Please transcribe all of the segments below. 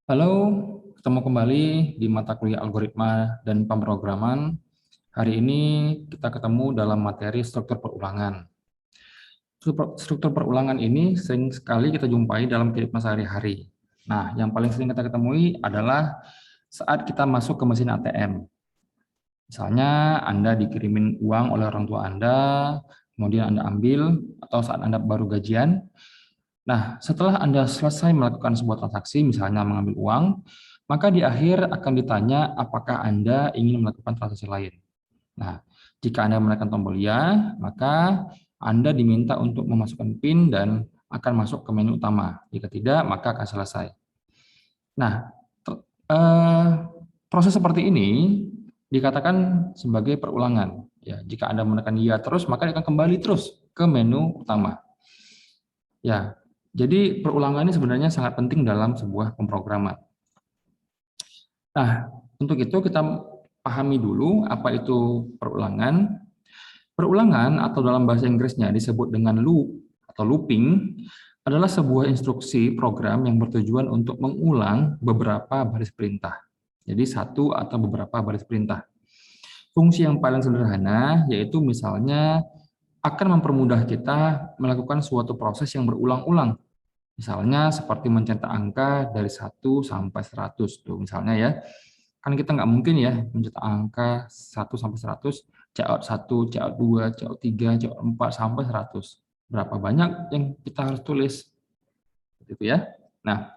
Halo, ketemu kembali di mata kuliah algoritma dan pemrograman. Hari ini kita ketemu dalam materi struktur perulangan. Struktur perulangan ini sering sekali kita jumpai dalam kehidupan sehari-hari. Nah, yang paling sering kita ketemui adalah saat kita masuk ke mesin ATM. Misalnya Anda dikirimin uang oleh orang tua Anda, kemudian Anda ambil, atau saat Anda baru gajian. Nah, setelah Anda selesai melakukan sebuah transaksi, misalnya mengambil uang, maka di akhir akan ditanya apakah Anda ingin melakukan transaksi lain. Nah, jika Anda menekan tombol ya, maka Anda diminta untuk memasukkan PIN dan akan masuk ke menu utama. Jika tidak, maka akan selesai. Nah, eh, proses seperti ini dikatakan sebagai perulangan. Ya, jika Anda menekan ya terus, maka dia akan kembali terus ke menu utama. Ya, jadi perulangan ini sebenarnya sangat penting dalam sebuah pemrograman. Nah, untuk itu kita pahami dulu apa itu perulangan. Perulangan atau dalam bahasa Inggrisnya disebut dengan loop atau looping adalah sebuah instruksi program yang bertujuan untuk mengulang beberapa baris perintah. Jadi satu atau beberapa baris perintah. Fungsi yang paling sederhana yaitu misalnya akan mempermudah kita melakukan suatu proses yang berulang-ulang. Misalnya seperti mencetak angka dari 1 sampai 100 tuh misalnya ya. Kan kita nggak mungkin ya mencetak angka 1 sampai 100, COUT 1, COUT 2, COUT 3, COUT 4 sampai 100. Berapa banyak yang kita harus tulis? Gitu ya. Nah,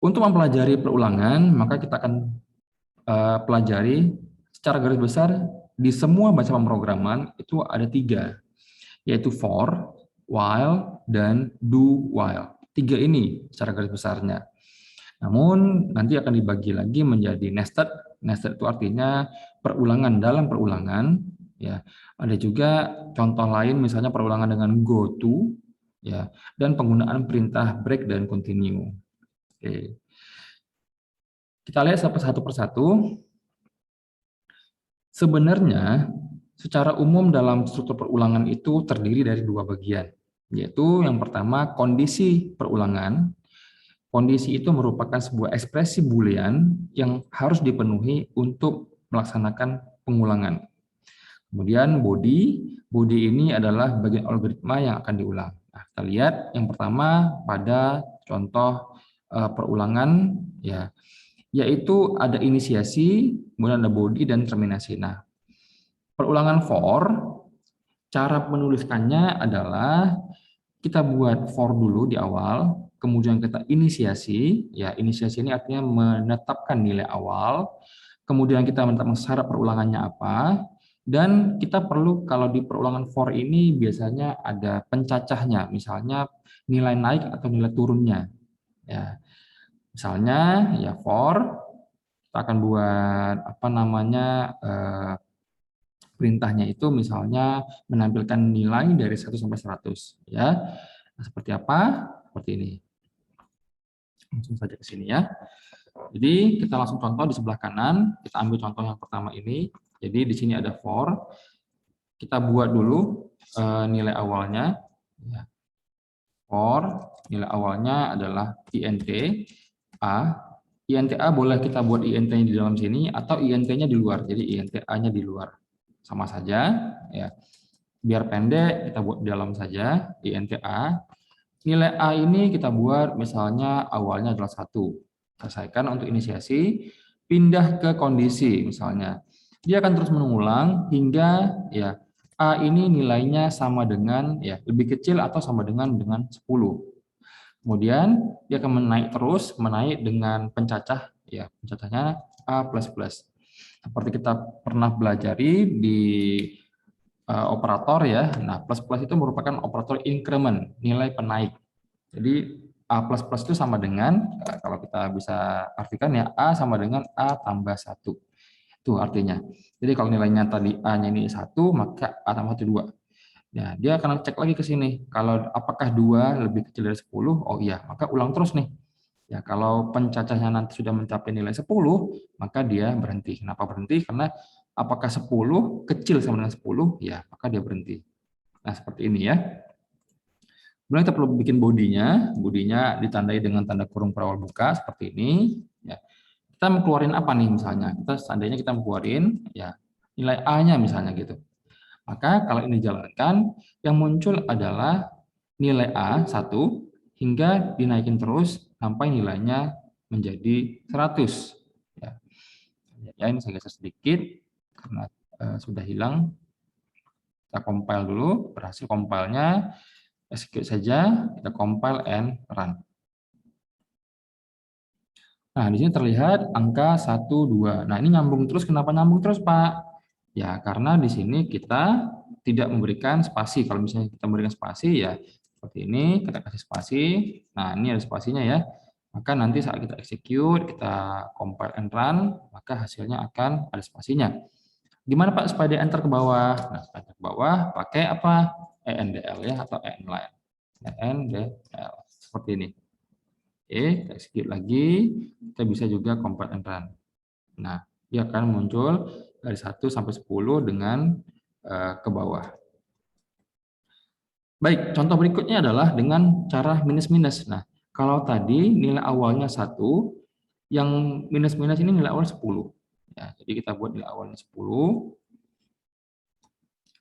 untuk mempelajari perulangan, maka kita akan pelajari secara garis besar di semua bahasa pemrograman itu ada 3, yaitu for, while, dan do while. 3 ini secara garis besarnya. Namun nanti akan dibagi lagi menjadi nested. Nested itu artinya perulangan dalam perulangan. Ya, ada juga contoh lain, misalnya perulangan dengan go to, ya, dan penggunaan perintah break dan continue. Oke. Kita lihat satu persatu. Sebenarnya, secara umum dalam struktur perulangan itu terdiri dari 2 bagian, yaitu yang pertama kondisi perulangan. Kondisi itu merupakan sebuah ekspresi boolean yang harus dipenuhi untuk melaksanakan pengulangan. Kemudian body ini adalah bagian algoritma yang akan diulang. Nah, kita lihat yang pertama pada contoh perulangan ya, yaitu ada inisiasi, kemudian ada body dan terminasi. Nah, perulangan for, cara menuliskannya adalah kita buat for dulu di awal, kemudian kita inisiasi, ya inisiasi ini artinya menetapkan nilai awal, kemudian kita menetapkan syarat perulangannya apa, dan kita perlu kalau di perulangan for ini biasanya ada pencacahnya, misalnya nilai naik atau nilai turunnya. Ya, misalnya ya for kita akan buat apa namanya perintahnya itu misalnya menampilkan nilai dari 1 sampai 100 ya. Nah, seperti apa? Seperti ini. Langsung saja ke sini ya. Jadi kita langsung contoh di sebelah kanan, kita ambil contoh yang pertama ini. Jadi di sini ada for. Kita buat dulu nilai awalnya ya. For nilai awalnya adalah int a. Int a boleh kita buat int-nya di dalam sini atau int-nya di luar. Jadi int a-nya di luar. Sama saja ya. Biar pendek kita buat di dalam saja int a. Nilai A ini kita buat misalnya awalnya adalah 1. Selesaikan untuk inisiasi, pindah ke kondisi misalnya. Dia akan terus mengulang hingga ya A ini nilainya sama dengan ya lebih kecil atau sama dengan 10. Kemudian dia akan menaik dengan pencacah ya, pencacahnya A++. Seperti kita pernah belajari di operator ya. Nah, plus plus itu merupakan operator increment, nilai penaik. Jadi A++ itu sama dengan, kalau kita bisa artikan ya, A sama dengan A tambah 1. Itu artinya. Jadi kalau nilainya tadi A-nya ini 1, maka A tambah 1 2. Ya, dia akan cek lagi ke sini. Kalau apakah 2 lebih kecil dari 10? Oh iya, maka ulang terus nih. Ya, kalau pencacahnya nanti sudah mencapai nilai 10, maka dia berhenti. Kenapa berhenti? Karena apakah 10 kecil sama dengan 10? Ya, maka dia berhenti. Nah, seperti ini ya. Kemudian kita perlu bikin bodinya ditandai dengan tanda kurung berawal buka seperti ini. Ya. Kita mau keluarin apa nih misalnya? Seandainya kita mau keluarin ya nilai A-nya misalnya gitu. Maka kalau ini dijalankan, yang muncul adalah nilai A 1 hingga dinaikin terus sampai nilainya menjadi 100. Ya, ini saya geser sedikit karena sudah hilang. Kita compile dulu, berhasil compile-nya, execute saja, kita compile and run. Nah, di sini terlihat angka 1, 2. Nah, ini nyambung terus. Kenapa nyambung terus, Pak? Ya, karena di sini kita tidak memberikan spasi. Kalau misalnya kita memberikan spasi, ya seperti ini, kita kasih spasi. Nah, ini ada spasinya ya. Maka nanti saat kita execute, kita compile and run, maka hasilnya akan ada spasinya. Gimana Pak supaya dia enter ke bawah? Nah, supaya enter ke bawah, pakai apa? ENDL ya, atau ENDL. ENDL, seperti ini. Oke, kita execute lagi, kita bisa juga compile and run. Nah, dia akan muncul dari 1 sampai 10 dengan ke bawah. Baik, contoh berikutnya adalah dengan cara minus-minus. Nah, kalau tadi nilai awalnya 1, yang minus-minus ini nilai awal 10. Ya, jadi kita buat nilai awalnya 10.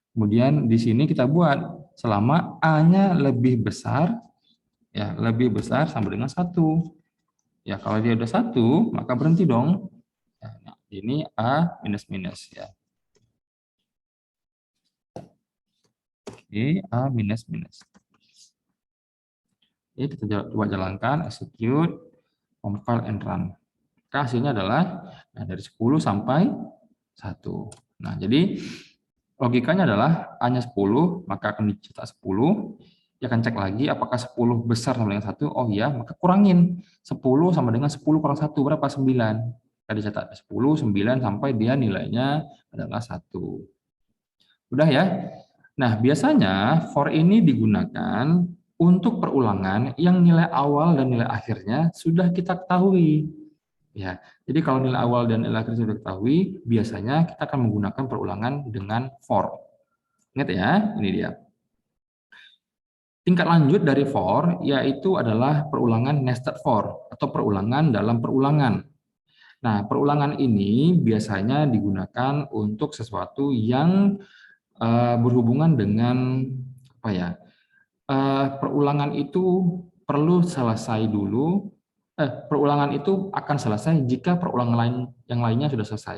Kemudian di sini kita buat selama A-nya lebih besar, ya lebih besar sama dengan 1. Ya, kalau dia udah 1, maka berhenti dong. Nah, ini A minus-minus ya. Oke, A minus-minus. Oke, kita coba jalankan, execute, compile and run. Maka hasilnya adalah dari 10 sampai 1. Nah, jadi logikanya adalah A-nya 10, maka akan dicetak 10. Dia akan cek lagi apakah 10 besar sama dengan 1. Oh iya, maka kurangin. 10 sama dengan 10 kurang 1, berapa? 9. Kita dicetak 10, 9 sampai dia nilainya adalah 1. Udah ya? Nah, biasanya for ini digunakan untuk perulangan yang nilai awal dan nilai akhirnya sudah kita ketahui. Ya, jadi kalau nilai awal dan nilai akhir sudah diketahui, biasanya kita akan menggunakan perulangan dengan for. Ingat ya, ini dia. Tingkat lanjut dari for yaitu adalah perulangan nested for atau perulangan dalam perulangan. Nah, perulangan ini biasanya digunakan untuk sesuatu yang berhubungan dengan apa ya? Perulangan itu perlu selesai dulu. Perulangan itu akan selesai jika perulangan lain yang lainnya sudah selesai.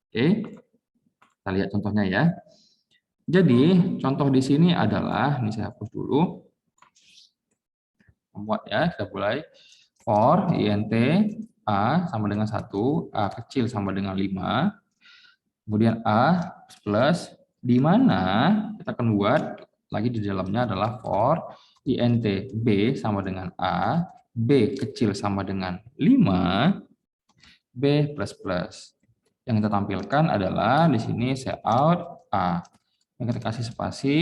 Oke, kita lihat contohnya ya. Jadi contoh di sini adalah, ini saya hapus dulu. Membuat ya, kita mulai. For int a sama dengan 1, a kecil sama dengan 5, kemudian a plus, di mana kita akan buat lagi di dalamnya adalah for int b sama dengan a, b kecil sama dengan 5, b plus plus. Yang kita tampilkan adalah di sini cout a. Yang kita kasih spasi,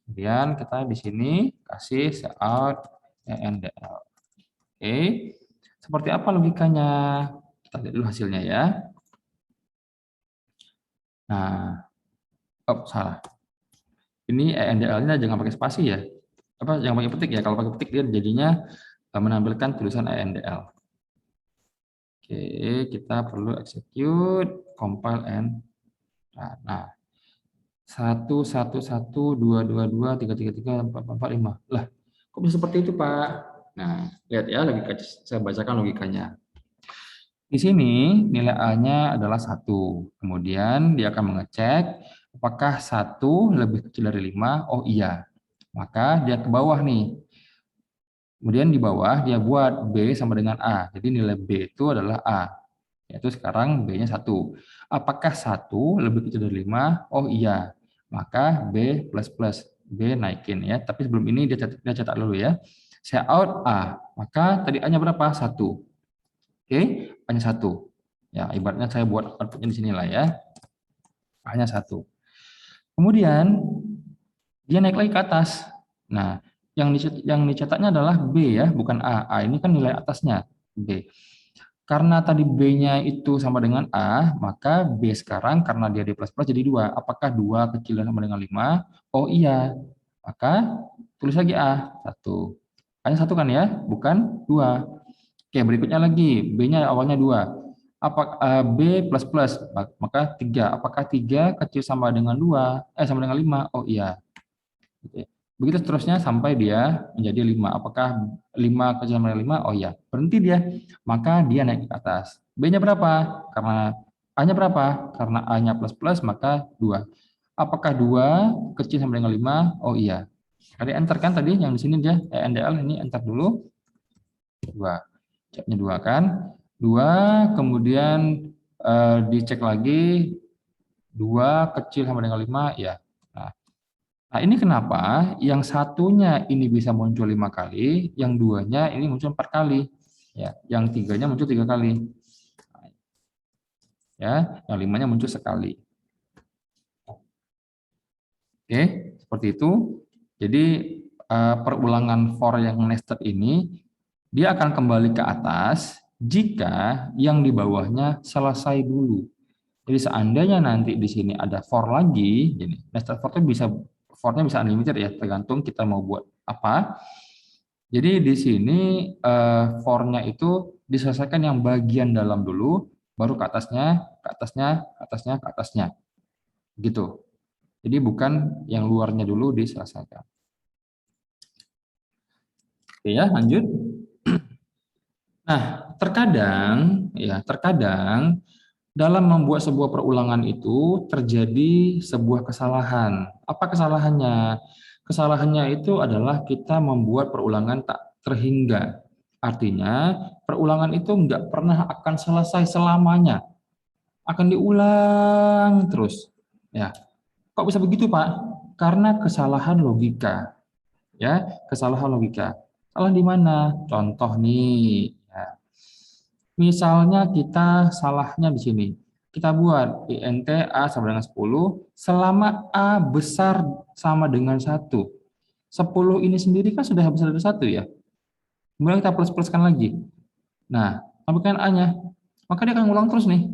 kemudian kita di sini kasih cout endl. Oke, seperti apa logikanya? Kita lihat dulu hasilnya ya. Nah, salah. Ini endl-nya jangan pakai spasi ya. Jangan pakai petik ya. Kalau pakai petik dia jadinya menampilkan tulisan endl. Oke, kita perlu execute, compile and run. Nah, 1 1 1 2 2 2 3 3 3 4 4 5. Lah, kok bisa seperti itu, Pak? Nah, lihat ya logika, saya bacakan logikanya. Di sini nilai A-nya adalah 1. Kemudian dia akan mengecek apakah 1 lebih kecil dari 5. Oh iya. Maka dia ke bawah nih. Kemudian di bawah dia buat B sama dengan A. Jadi nilai B itu adalah A. Yaitu sekarang B-nya 1. Apakah 1 lebih kecil dari 5? Oh iya. Maka B plus plus. B naikin ya. Tapi sebelum ini dia cetak dulu ya. Saya out A. Maka tadi A-nya berapa? 1. Oke, hanya 1. Ya, ibaratnya saya buat outputnya di sini lah ya. Hanya 1. Kemudian dia naik lagi ke atas. Nah, yang dicetaknya adalah B ya, bukan A. A ini kan nilai atasnya, B. Karena tadi B-nya itu sama dengan A, maka B sekarang karena dia D++ jadi 2. Apakah 2 kecil dan sama dengan 5? Oh iya. Maka tulis lagi A, 1. A-nya 1 kan ya, bukan 2. Oke, berikutnya lagi, B-nya awalnya 2. Apakah B plus plus, maka 3. Apakah 3 kecil sama dengan 2? Sama dengan 5? Oh iya. Oke. Begitu seterusnya sampai dia menjadi 5. Apakah 5 kecil sama dengan 5? Oh iya. Berhenti dia. Maka dia naik ke atas. B-nya berapa? Karena A-nya berapa? Karena A-nya plus plus, maka 2. Apakah 2 kecil sama dengan 5? Oh iya. Tadi enter kan tadi yang di sini dia NDL ini enter dulu. 2. Ceknya 2 kan? 2 kemudian dicek lagi 2 kecil sama dengan 5 ya. Nah, ini kenapa yang satunya ini bisa muncul 5 kali, yang duanya ini muncul 4 kali. Ya, yang tiganya muncul 3 kali. Ya, yang limanya muncul sekali. Oke, seperti itu. Jadi perulangan for yang nested ini dia akan kembali ke atas jika yang di bawahnya selesai dulu. Jadi seandainya nanti di sini ada for lagi, jadi nested for itu bisa for-nya bisa unlimited ya, tergantung kita mau buat apa. Jadi di sini for-nya itu diselesaikan yang bagian dalam dulu, baru ke atasnya, ke atasnya, ke atasnya, ke atasnya. Gitu. Jadi bukan yang luarnya dulu diselesaikan. Oke ya, lanjut. Nah, terkadang dalam membuat sebuah perulangan itu terjadi sebuah kesalahan. Apa kesalahannya? Kesalahannya itu adalah kita membuat perulangan tak terhingga. Artinya, perulangan itu nggak pernah akan selesai selamanya. Akan diulang terus. Ya, kok bisa begitu, Pak? Karena kesalahan logika. Ya, kesalahan logika. Salah di mana? Contoh nih, ya. Misalnya kita salahnya di sini. Kita buat int A sama dengan 10 selama A besar sama dengan 1. 10 ini sendiri kan sudah besar dari 1 ya. Kemudian kita plus-pluskan lagi. Nah, tambahkan A-nya. Maka dia akan ngulang terus nih.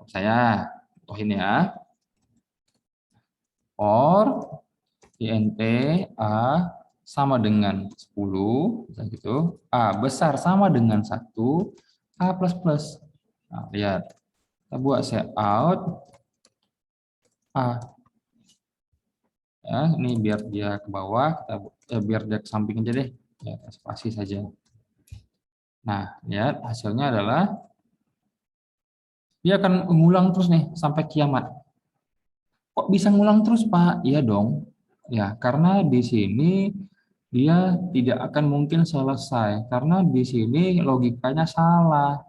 Saya contohin ya. For int A sama dengan 10, gitu. A besar sama dengan 1, A plus plus. Nah, lihat. Kita buat set out A. Ya, ini biar dia ke bawah, biar dia ke samping aja deh. Ya, spasi saja. Nah, lihat hasilnya adalah dia akan mengulang terus nih sampai kiamat. Kok bisa ngulang terus, Pak? Iya dong. Ya, karena di sini dia tidak akan mungkin selesai karena di sini logikanya salah.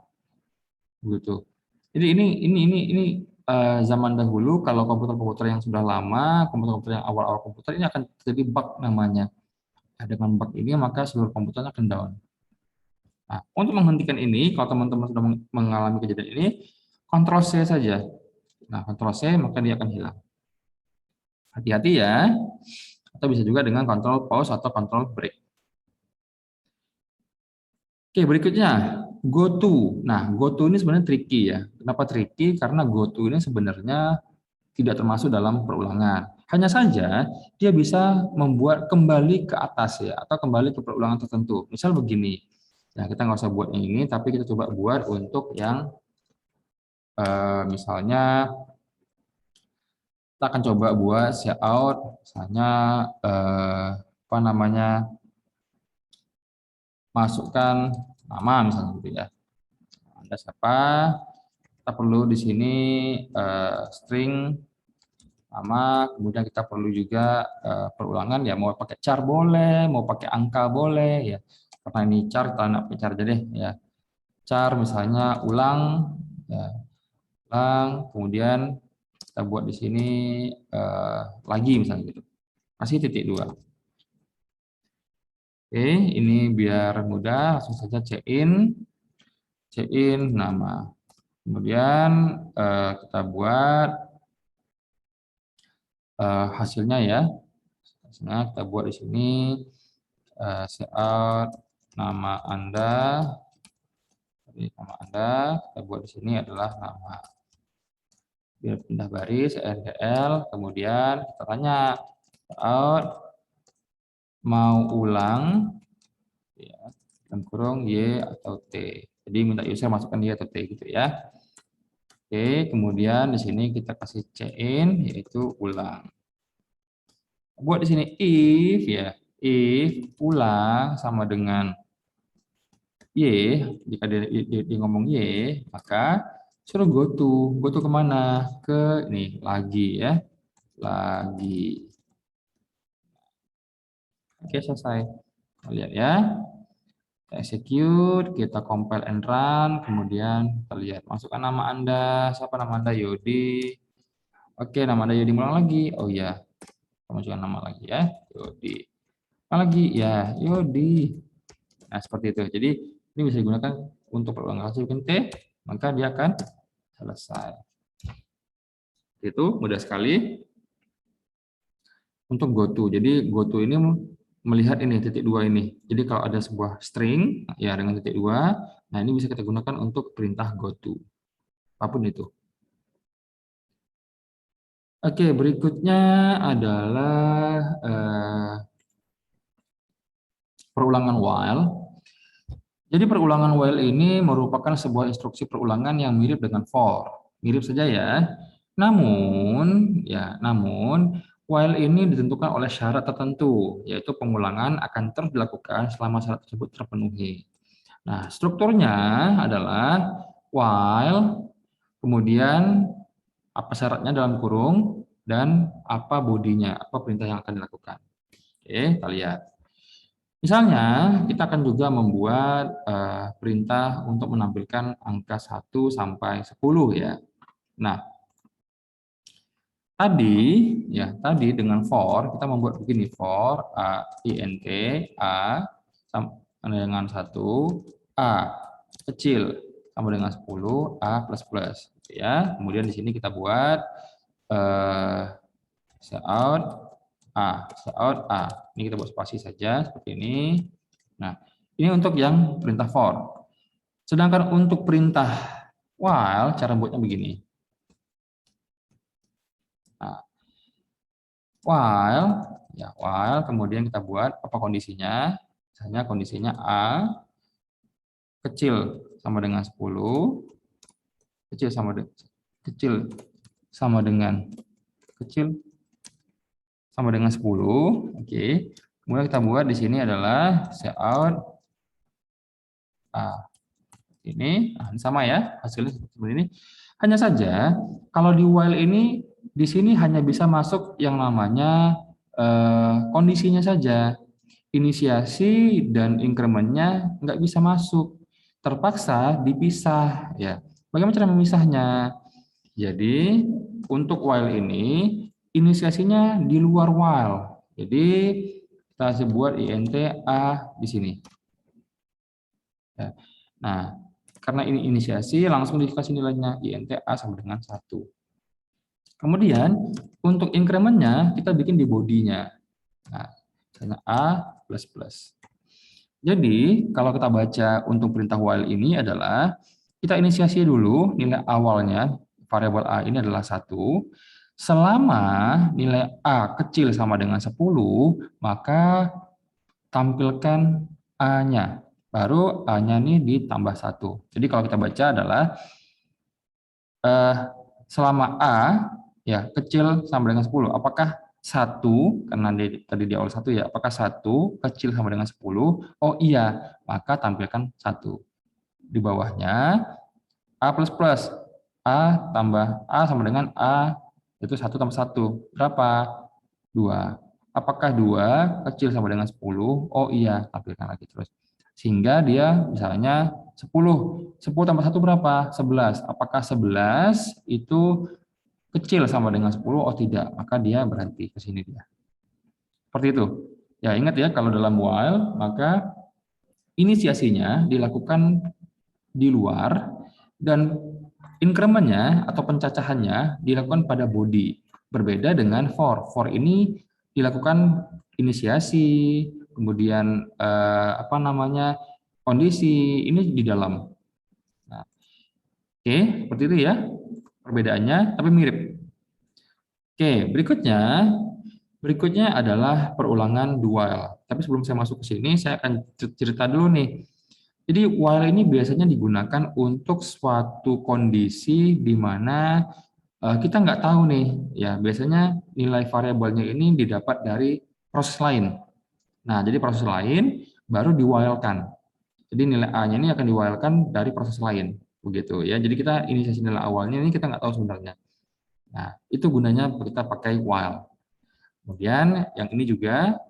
Gitu. Jadi ini zaman dahulu kalau komputer-komputer yang sudah lama, komputer-komputer yang awal-awal komputer ini akan terjadi bug namanya. Nah, dengan bug ini maka seluruh komputernya akan down. Nah, untuk menghentikan ini, kalau teman-teman sudah mengalami kejadian ini, Ctrl C saja. Nah, Ctrl C maka dia akan hilang. Hati-hati ya. Atau bisa juga dengan Ctrl pause atau Ctrl break. Oke, berikutnya GoTo. Nah, GoTo ini sebenarnya tricky ya. Kenapa tricky? Karena GoTo ini sebenarnya tidak termasuk dalam perulangan. Hanya saja dia bisa membuat kembali ke atas ya, atau kembali ke perulangan tertentu. Misal begini. Nah, kita nggak usah buat yang ini, tapi kita coba buat untuk yang misalnya kita akan coba buat out, misalnya apa namanya, masukkan nama misalnya gitu ya. Anda siapa? Kita perlu di sini string nama, kemudian kita perlu juga perulangan ya, mau pakai char boleh, mau pakai angka boleh ya. Karena ini char, kita nak char aja deh ya. Char misalnya ulang ya. Ulang, kemudian kita buat di sini lagi misalnya gitu. Kasih titik 2. Oke, ini biar mudah, langsung saja cin nama. Kemudian kita buat hasilnya ya. Hasilnya kita buat di sini out nama Anda. Jadi nama Anda kita buat di sini adalah nama. Biar pindah baris NDL, kemudian kita tanya out mau ulang, ya, dalam kurung Y atau T. Jadi minta user masukkan Y atau T gitu ya. Oke, kemudian di sini kita kasih cin, yaitu ulang. Buat di sini if ya, if ulang sama dengan Y, jika dia ngomong Y, maka suruh go to kemana? Ke ini lagi ya, lagi. Oke, selesai. Lihat ya, kita execute, kita compile and run, kemudian kita lihat masukkan nama Anda, siapa nama Anda? Yodi. Oke, nama Anda Yodi, ulang lagi. Oh iya, masukkan nama lagi ya, Yodi. Ulang lagi ya, Yodi. Nah, seperti itu. Jadi ini bisa digunakan untuk perulangan hasil T, maka dia akan selesai. Itu mudah sekali untuk goto. Jadi goto ini melihat ini titik dua ini. Jadi kalau ada sebuah string ya dengan titik dua, nah ini bisa kita gunakan untuk perintah goto. Apapun itu. Oke, berikutnya adalah perulangan while. Jadi perulangan while ini merupakan sebuah instruksi perulangan yang mirip dengan for. Mirip saja ya. Namun while ini ditentukan oleh syarat tertentu, yaitu pengulangan akan terus dilakukan selama syarat tersebut terpenuhi. Nah, strukturnya adalah while, kemudian apa syaratnya dalam kurung, dan apa bodinya, apa perintah yang akan dilakukan. Oke, kita lihat. Misalnya, kita akan juga membuat perintah untuk menampilkan angka 1 sampai 10 ya. Nah, tadi dengan for kita membuat begini, for int a sama dengan 1, a kecil sama dengan 10, a plus plus gitu ya. Kemudian di sini kita buat cout a. Ini kita buat spasi saja seperti ini. Nah, ini untuk yang perintah for. Sedangkan untuk perintah while cara buatnya begini. Nah, while kemudian kita buat apa kondisinya? Misalnya kondisinya a kecil sama dengan 10, kecil sama dengan 10. Oke. Kemudian kita buat di sini adalah cout a. Ini sama ya, hasilnya seperti ini. Hanya saja kalau di while ini di sini hanya bisa masuk yang namanya kondisinya saja. Inisiasi dan increment-nya nggak bisa masuk. Terpaksa dipisah ya. Bagaimana cara memisahnya? Jadi untuk while ini inisiasinya di luar while. Jadi kita sebut int a di sini. Ya. Nah, karena ini inisiasi langsung dikasih nilainya int a sama dengan 1. Kemudian untuk increment-nya kita bikin di bodinya. Nah, misalnya a plus plus. Jadi kalau kita baca untuk perintah while ini adalah kita inisiasi dulu nilai awalnya variabel a ini adalah 1. Selama nilai a kecil sama dengan 10, maka tampilkan a-nya. Baru a-nya ini ditambah 1. Jadi kalau kita baca adalah selama a ya kecil sama dengan 10, apakah 1, karena tadi di awal 1 ya, apakah 1 kecil sama dengan 10? Oh iya, maka tampilkan 1. Di bawahnya a plus plus, a tambah a sama dengan a, itu 1 tambah 1, berapa? 2. Apakah 2 kecil sama dengan 10? Oh iya, tampilkan lagi terus. Sehingga dia misalnya 10. 10 tambah 1 berapa? 11. Apakah 11 itu kecil sama dengan 10? Oh tidak, maka dia berhenti ke sini dia. Seperti itu. Ya, ingat ya, kalau dalam while, maka inisiasinya dilakukan di luar dan increment-nya atau pencacahannya dilakukan pada body. Berbeda dengan for. For ini dilakukan inisiasi, kemudian kondisi ini di dalam. Nah, oke, seperti itu ya perbedaannya, tapi mirip. Oke, berikutnya Berikutnya adalah perulangan do while. Tapi sebelum saya masuk ke sini, saya akan cerita dulu nih. Jadi while ini biasanya digunakan untuk suatu kondisi di mana kita nggak tahu nih, ya biasanya nilai variabelnya ini didapat dari proses lain. Nah, jadi proses lain baru di while-kan. Jadi nilai A-nya ini akan di while-kan dari proses lain, begitu ya. Jadi kita inisiasi nilai awalnya ini kita nggak tahu sebenarnya. Nah, itu gunanya kita pakai while. Kemudian yang ini juga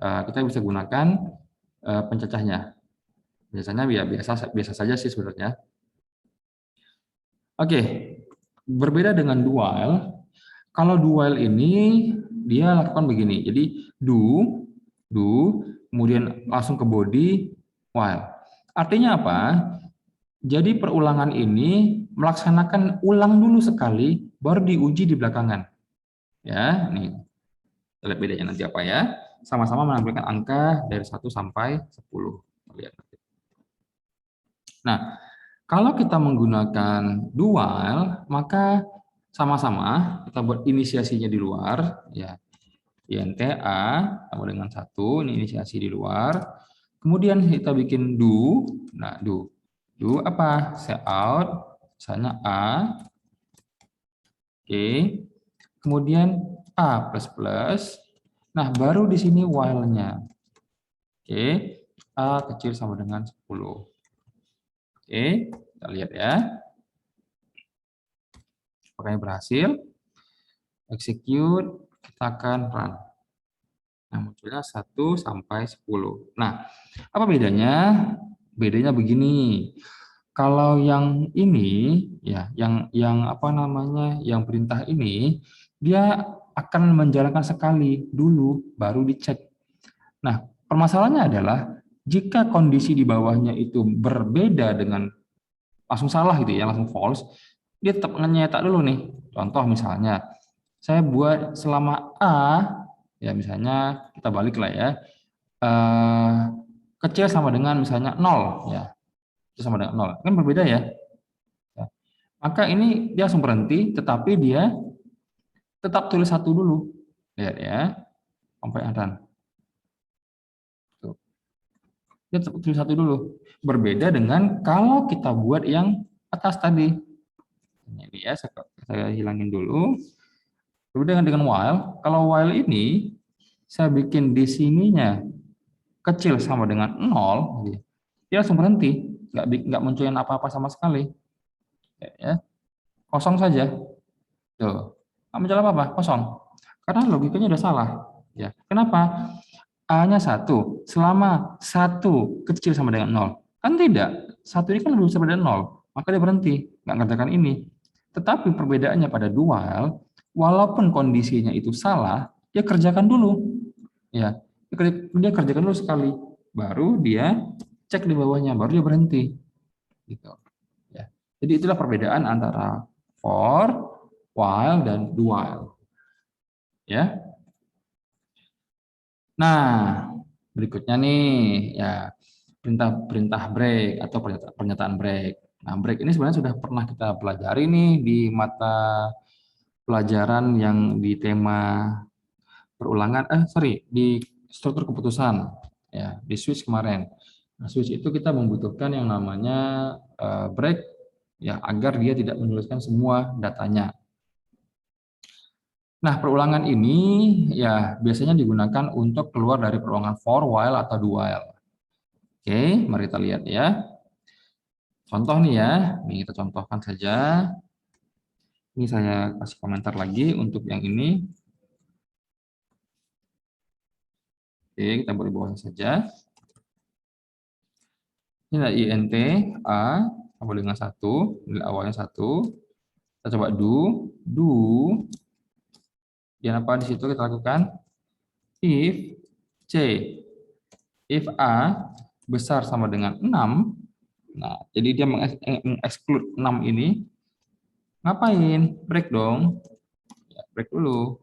kita bisa gunakan pencecahnya. Biasanya ya biasa biasa saja sih sebenarnya. Oke, berbeda dengan do while. Kalau do while ini dia lakukan begini. Jadi do, kemudian langsung ke body while. Artinya apa? Jadi perulangan ini melaksanakan ulang dulu sekali, baru diuji di belakangan. Ya, nih lihat bedanya nanti apa ya. Sama-sama menampilkan angka dari 1 sampai 10. Lihat. Nah, kalau kita menggunakan do while, maka sama-sama kita buat inisiasinya di luar, ya. INTA sama dengan 1, ini inisiasi di luar. Kemudian kita bikin do. Nah, do apa? Say out, misalnya A. Oke. Kemudian A plus plus. Nah, baru di sini while-nya. Oke. A kecil sama dengan 10. Oke, kita lihat ya. Apakah berhasil? Execute, kita akan run. Nah, munculnya 1 sampai 10. Nah, apa bedanya? Bedanya begini. Kalau yang ini ya, yang apa namanya? Yang perintah ini dia akan menjalankan sekali dulu baru dicek. Nah, permasalahannya adalah jika kondisi di bawahnya itu berbeda dengan langsung salah gitu ya, langsung false, dia tetap nyetak dulu nih. Contoh misalnya, saya buat selama A, ya misalnya kita balik lah ya, eh, kecil sama dengan misalnya 0, ya, kecil sama dengan 0, kan berbeda ya. Ya. Maka ini dia langsung berhenti, tetapi dia tetap tulis 1 dulu. Lihat ya, sampai run. Tuh. Dia tetap tulis 1 dulu. Berbeda dengan kalau kita buat yang atas tadi. Ini ya, saya hilangin dulu. Berbeda dengan while. Kalau while ini, saya bikin di sininya kecil sama dengan 0, dia langsung berhenti, nggak munculin apa-apa sama sekali, ya, kosong saja, tuh, nggak muncul apa-apa, kosong, karena logikanya udah salah, ya. Kenapa? A-nya 1, selama 1 kecil sama dengan 0, kan tidak, 1 ini kan lebih besar dari 0, maka dia berhenti, nggak ngerjakan ini. Tetapi perbedaannya pada dual, walaupun kondisinya itu salah, dia kerjakan dulu, ya, dia kerjakan dulu sekali, baru dia cek di bawahnya, baru dia berhenti, gitu. Ya. Jadi itulah perbedaan antara for, while, dan do while. Ya. Nah, berikutnya nih, ya perintah break atau pernyataan break. Nah, break ini sebenarnya sudah pernah kita pelajari nih di mata pelajaran yang di tema perulangan, di struktur keputusan, ya, di switch kemarin. Nah, switch itu kita membutuhkan yang namanya break, ya, agar dia tidak menuliskan semua datanya. Nah, perulangan ini ya biasanya digunakan untuk keluar dari perulangan for, while, atau do while. Oke, mari kita lihat ya. Contoh nih ya, ini kita contohkan saja. Ini saya kasih komentar lagi untuk yang ini. Oke, kita boleh bawahnya saja. Ini ada int a sama dengan 1, nilai awalnya 1. Kita coba do, dan apa di situ kita lakukan? If c, if a besar sama dengan 6, nah, jadi dia mengeksklud 6 ini, ngapain? Break dong. Ya, break dulu.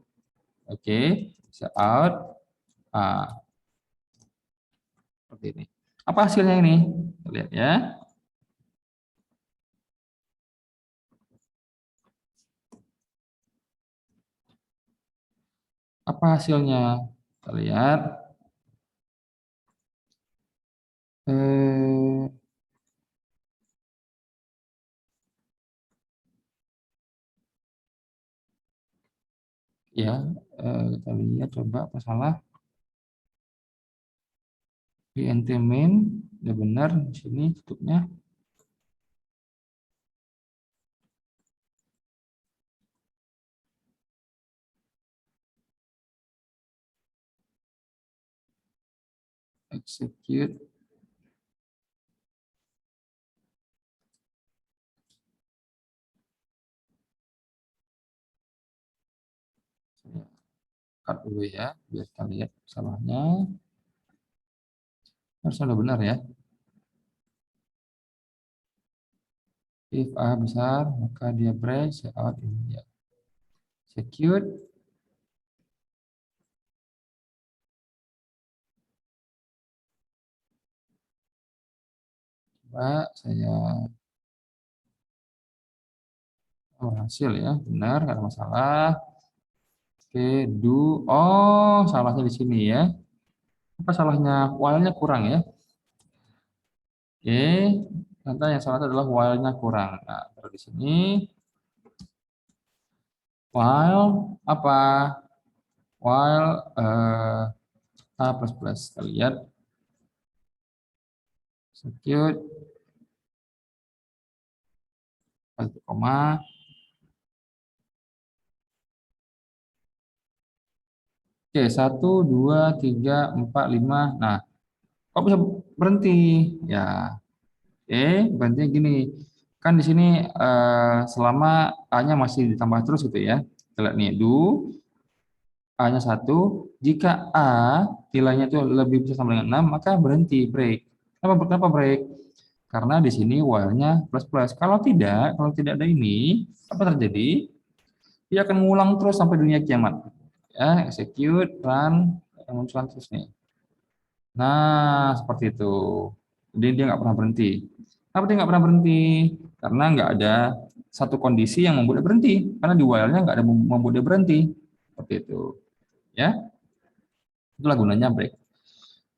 Oke, set out A. Seperti ini. Apa hasilnya ini? Kita lihat ya. Apa hasilnya? Kita lihat. Eh, ya, kita lihat coba apa salah. INT main, udah benar di sini tutupnya. Execute. Saya cut dulu ya, biar kita lihat salahnya. Harus sudah benar ya. If A besar, maka dia break, saya out ini ya. Execute. Coba saya berhasil ya, benar, nggak ada masalah. Oke, do. Oh, salahnya di sini ya. Apa salahnya? While-nya kurang ya. Oke, ternyata yang salah itu adalah while-nya kurang. Nah, taruh di sini. While apa? While A plus plus. Kita lihat. Execute. Satu koma. Oke, satu, dua, tiga, empat, lima. Nah, kok bisa berhenti? Ya, oke, berhentinya gini. Kan di sini selama A-nya masih ditambah terus gitu ya. Kita lihat nih, do A-nya 1. Jika A nilainya itu lebih besar sama dengan 6, maka berhenti, break. Kenapa break? Karena di sini while-nya plus plus. Kalau tidak ada ini, apa terjadi? Dia akan mengulang terus sampai dunia kiamat. Ya, execute, run, munculan terus nih. Nah, seperti itu. Jadi dia nggak pernah berhenti. Kenapa dia nggak pernah berhenti? Karena nggak ada satu kondisi yang membuat dia berhenti. Karena di while-nya nggak ada membuat dia berhenti. Seperti itu. Ya, itulah gunanya break.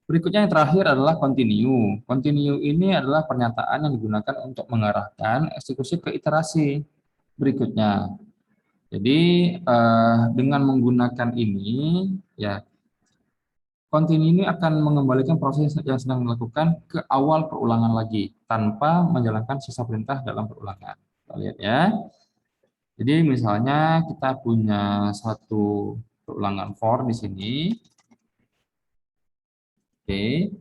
Berikutnya yang terakhir adalah continue. Continue ini adalah pernyataan yang digunakan untuk mengarahkan eksekusi ke iterasi berikutnya. Jadi dengan menggunakan ini, ya continue ini akan mengembalikan proses yang sedang dilakukan ke awal perulangan lagi tanpa menjalankan sisa perintah dalam perulangan. Kita lihat ya. Jadi misalnya kita punya satu perulangan for di sini. Oke.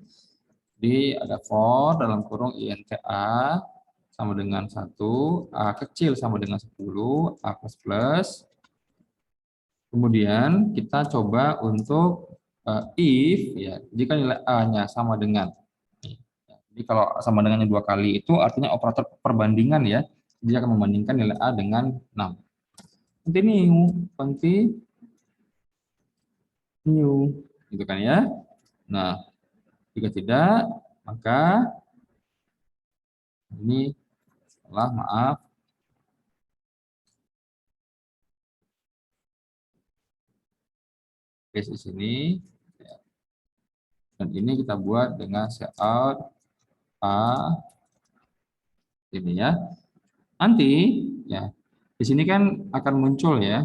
Jadi ada for dalam kurung int a sama dengan 1, a kecil sama dengan 10, a plus plus. Kemudian kita coba untuk if ya, jika nilai a-nya sama dengan jadi kalau sama dengannya 2 kali itu artinya operator perbandingan ya. Dia akan membandingkan nilai a dengan 6. Continue, gitu kan ya. Nah, jika tidak, maka ini salah, maaf. Case di sini. Dan ini kita buat dengan out A ini ya. Nanti ya di sini kan akan muncul ya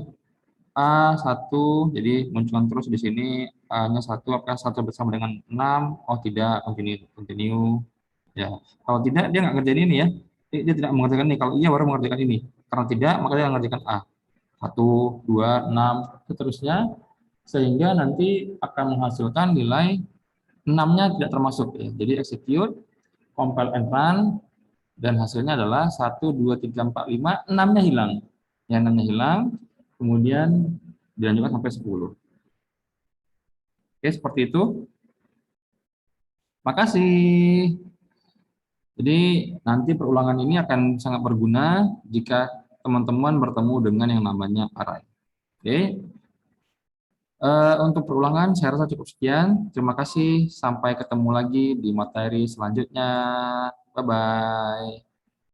A1, jadi munculkan terus di sini A-nya 1, apakah 1 bersama dengan 6? Oh tidak, continue. Ya, kalau tidak dia nggak ngerjain ini ya. Dia tidak mengerjakan ini. Kalau iya baru mengerjakan ini. Karena tidak, maka dia mengerjakan A. 1, 2, 6, seterusnya sehingga nanti akan menghasilkan nilai 6-nya tidak termasuk ya. Jadi execute, compile and run, dan hasilnya adalah 1, 2, 3, 4, 5, 6-nya hilang. Yang 6-nya hilang, kemudian dilanjutkan sampai 10. Oke, seperti itu. Makasih. Jadi nanti perulangan ini akan sangat berguna jika teman-teman bertemu dengan yang namanya array. Oke. Untuk perulangan saya rasa cukup sekian. Terima kasih. Sampai ketemu lagi di materi selanjutnya. Bye-bye.